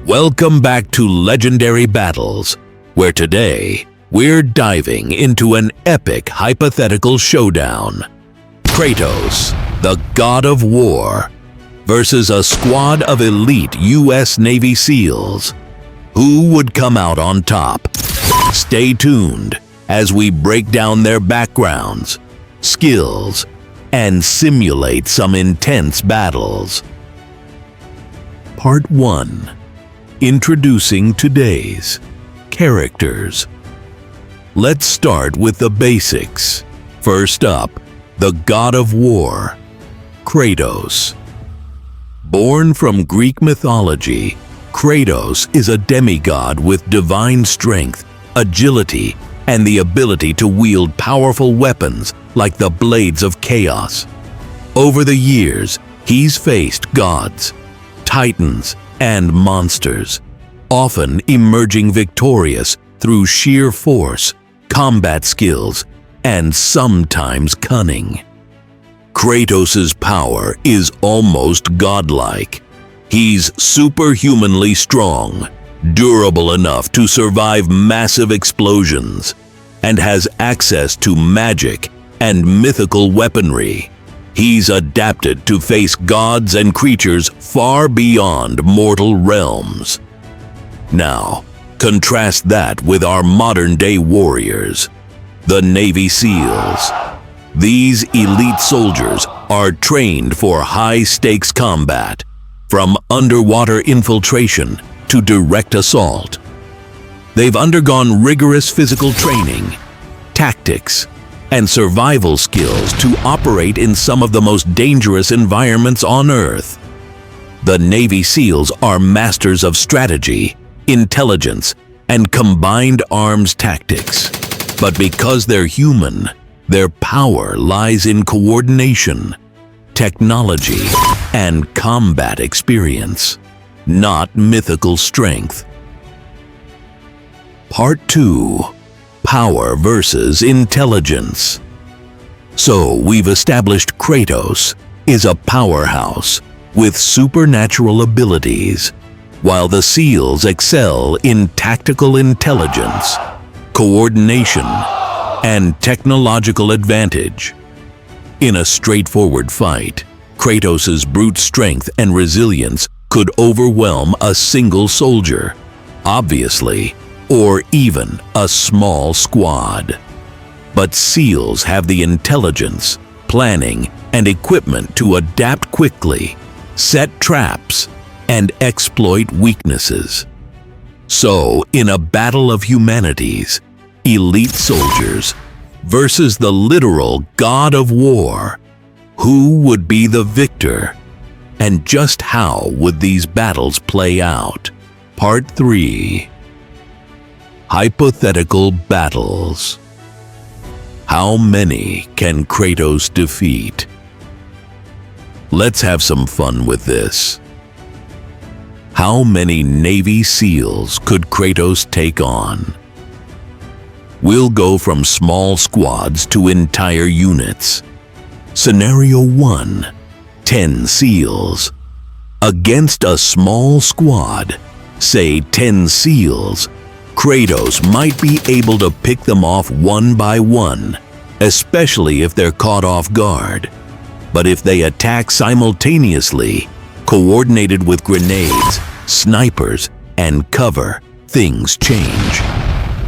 Welcome back to Legendary Battles, where today we're diving into an epic hypothetical showdown. Kratos, the god of war, versus a squad of elite U.S. Navy SEALs. Who would come out on top? Stay tuned as we break down their backgrounds, skills, and simulate some intense battles. Part 1. Introducing today's characters. Let's start with the basics. First up, the god of war, Kratos. Born from Greek mythology, Kratos is a demigod with divine strength, agility, and the ability to wield powerful weapons like the blades of chaos. Over the years, he's faced gods, titans, and monsters, often emerging victorious through sheer force, combat skills, and sometimes cunning. Kratos' power is almost godlike. He's superhumanly strong, durable enough to survive massive explosions, and has access to magic and mythical weaponry. He's adapted to face gods and creatures far beyond mortal realms. Now, contrast that with our modern-day warriors, the Navy SEALs. These elite soldiers are trained for high-stakes combat, from underwater infiltration to direct assault. They've undergone rigorous physical training, tactics, and survival skills to operate in some of the most dangerous environments on Earth. The Navy SEALs are masters of strategy, intelligence, and combined arms tactics. But because they're human, their power lies in coordination, technology, and combat experience, not mythical strength. Part 2. Power versus intelligence. So we've established Kratos is a powerhouse with supernatural abilities, while the SEALs excel in tactical intelligence, coordination, and technological advantage. In a straightforward fight, Kratos' brute strength and resilience could overwhelm a single soldier, obviously, or even a small squad. But SEALs have the intelligence, planning, and equipment to adapt quickly, set traps, and exploit weaknesses. So, in a battle of humanities, elite soldiers versus the literal god of war, who would be the victor? And just how would these battles play out? Part 3. Hypothetical battles. How many can Kratos defeat? Let's have some fun with this. How many Navy SEALs could Kratos take on? We'll go from small squads to entire units. Scenario 1. 10 SEALs. Against a small squad, say 10 SEALs, Kratos might be able to pick them off one by one, especially if they're caught off guard. But if they attack simultaneously, coordinated with grenades, snipers, and cover, things change.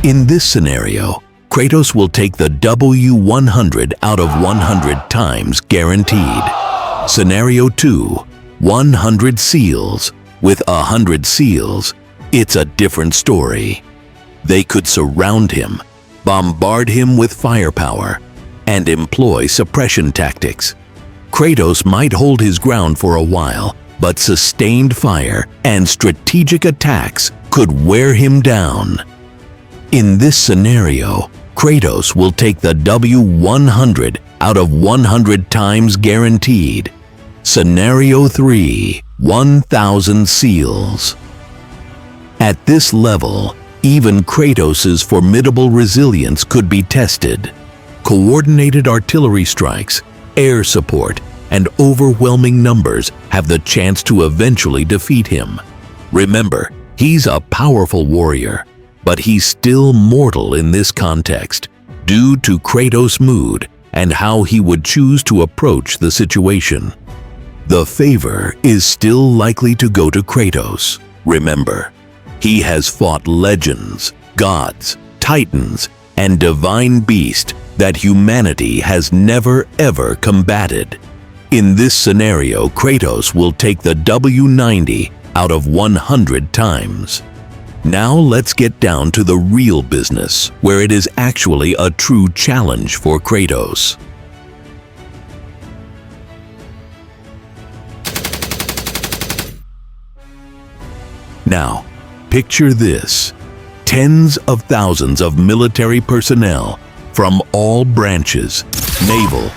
In this scenario, Kratos will take the W 100 out of 100 times guaranteed. Scenario 2. 100 SEALs. With 100 SEALs, it's a different story. They could surround him, bombard him with firepower, and employ suppression tactics. Kratos might hold his ground for a while, but sustained fire and strategic attacks could wear him down. In this scenario, Kratos will take the W 100 out of 100 times guaranteed. Scenario 3. 1,000 SEALs. At this level, even Kratos' formidable resilience could be tested. Coordinated artillery strikes, air support, and overwhelming numbers have the chance to eventually defeat him. Remember, He's a powerful warrior, but he's still mortal in this context due to Kratos' mood and how he would choose to approach the situation. The favor is still likely to go to Kratos. Remember, he has fought legends, gods, titans, and divine beasts that humanity has never ever combated. In this scenario, Kratos will take the W90 out of 100 times. Now let's get down to the real business, where it is actually a true challenge for Kratos. Now, picture this. Tens of thousands of military personnel from all branches, naval,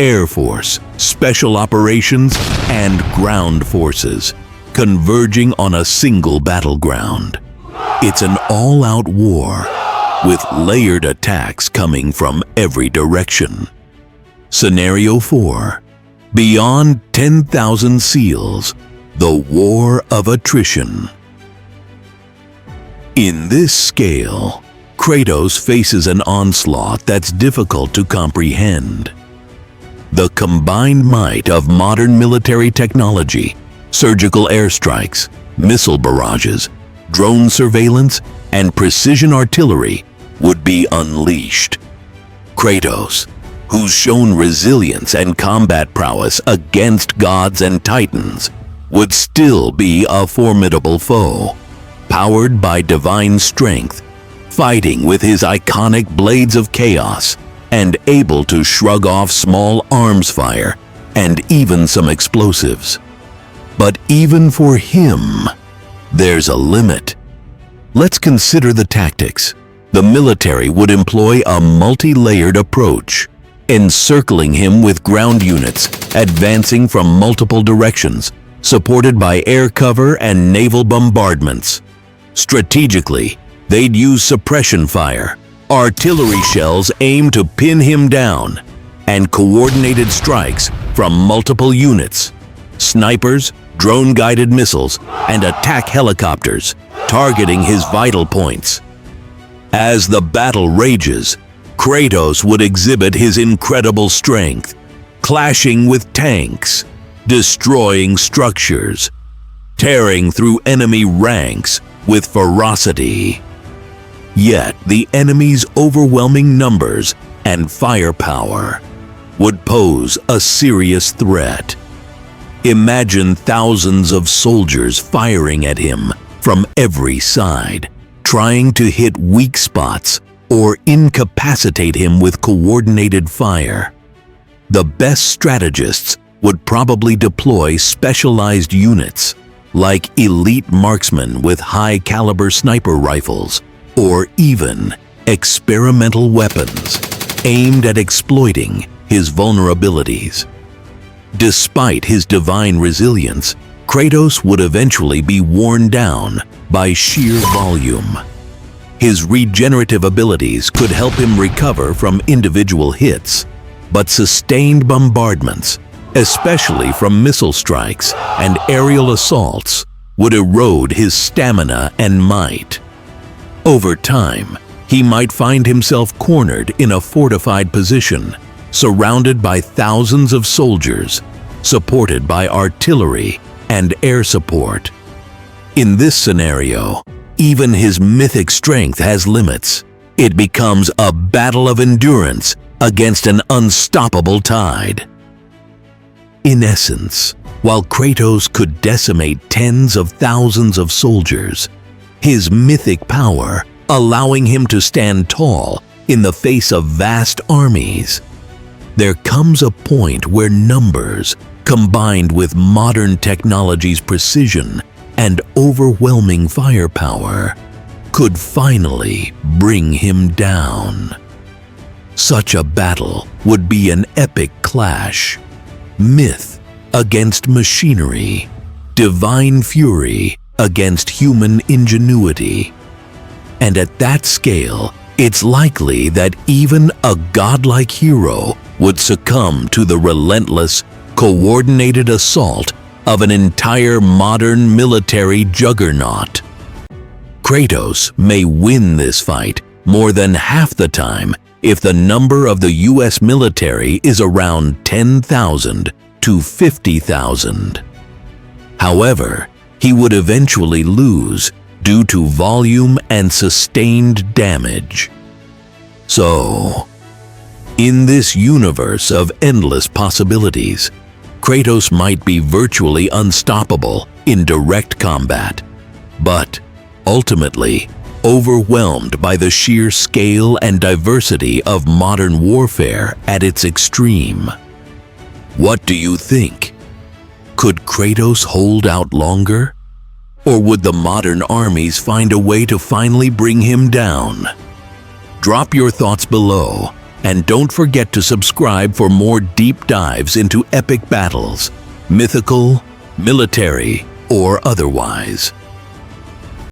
air force, special operations, and ground forces, converging on a single battleground. It's an all-out war, with layered attacks coming from every direction. Scenario 4. Beyond 10,000 seals, the war of attrition. In this scale, Kratos faces an onslaught that's difficult to comprehend. The combined might of modern military technology, surgical airstrikes, missile barrages, drone surveillance, and precision artillery would be unleashed. Kratos, who's shown resilience and combat prowess against gods and titans, would still be a formidable foe. Powered by divine strength, fighting with his iconic blades of chaos, and able to shrug off small arms fire and even some explosives. But even for him, there's a limit. Let's consider the tactics. The military would employ a multi-layered approach, encircling him with ground units, advancing from multiple directions, supported by air cover and naval bombardments. Strategically, they'd use suppression fire, artillery shells aimed to pin him down, and coordinated strikes from multiple units, snipers, drone-guided missiles, and attack helicopters, targeting his vital points. As the battle rages, Kratos would exhibit his incredible strength, clashing with tanks, destroying structures, tearing through enemy ranks with ferocity. Yet the enemy's overwhelming numbers and firepower would pose a serious threat. Imagine thousands of soldiers firing at him from every side, trying to hit weak spots or incapacitate him with coordinated fire. The best strategists would probably deploy specialized units, like elite marksmen with high-caliber sniper rifles, or even experimental weapons aimed at exploiting his vulnerabilities. Despite his divine resilience, Kratos would eventually be worn down by sheer volume. His regenerative abilities could help him recover from individual hits, but sustained bombardments, especially from missile strikes and aerial assaults, would erode his stamina and might. Over time, he might find himself cornered in a fortified position, surrounded by thousands of soldiers, supported by artillery and air support. In this scenario, even his mythic strength has limits. It becomes a battle of endurance against an unstoppable tide. In essence, while Kratos could decimate tens of thousands of soldiers, his mythic power allowing him to stand tall in the face of vast armies. There comes a point where numbers, combined with modern technology's precision and overwhelming firepower, could finally bring him down. Such a battle would be an epic clash. Myth against machinery, divine fury against human ingenuity. And at that scale, it's likely that even a godlike hero would succumb to the relentless, coordinated assault of an entire modern military juggernaut. Kratos may win this fight more than half the time if the number of the US military is around 10,000 to 50,000. However, he would eventually lose due to volume and sustained damage. So, in this universe of endless possibilities, Kratos might be virtually unstoppable in direct combat, but ultimately overwhelmed by the sheer scale and diversity of modern warfare at its extreme. What do you think? Could Kratos hold out longer? Or would the modern armies find a way to finally bring him down? Drop your thoughts below, and don't forget to subscribe for more deep dives into epic battles, mythical, military, or otherwise.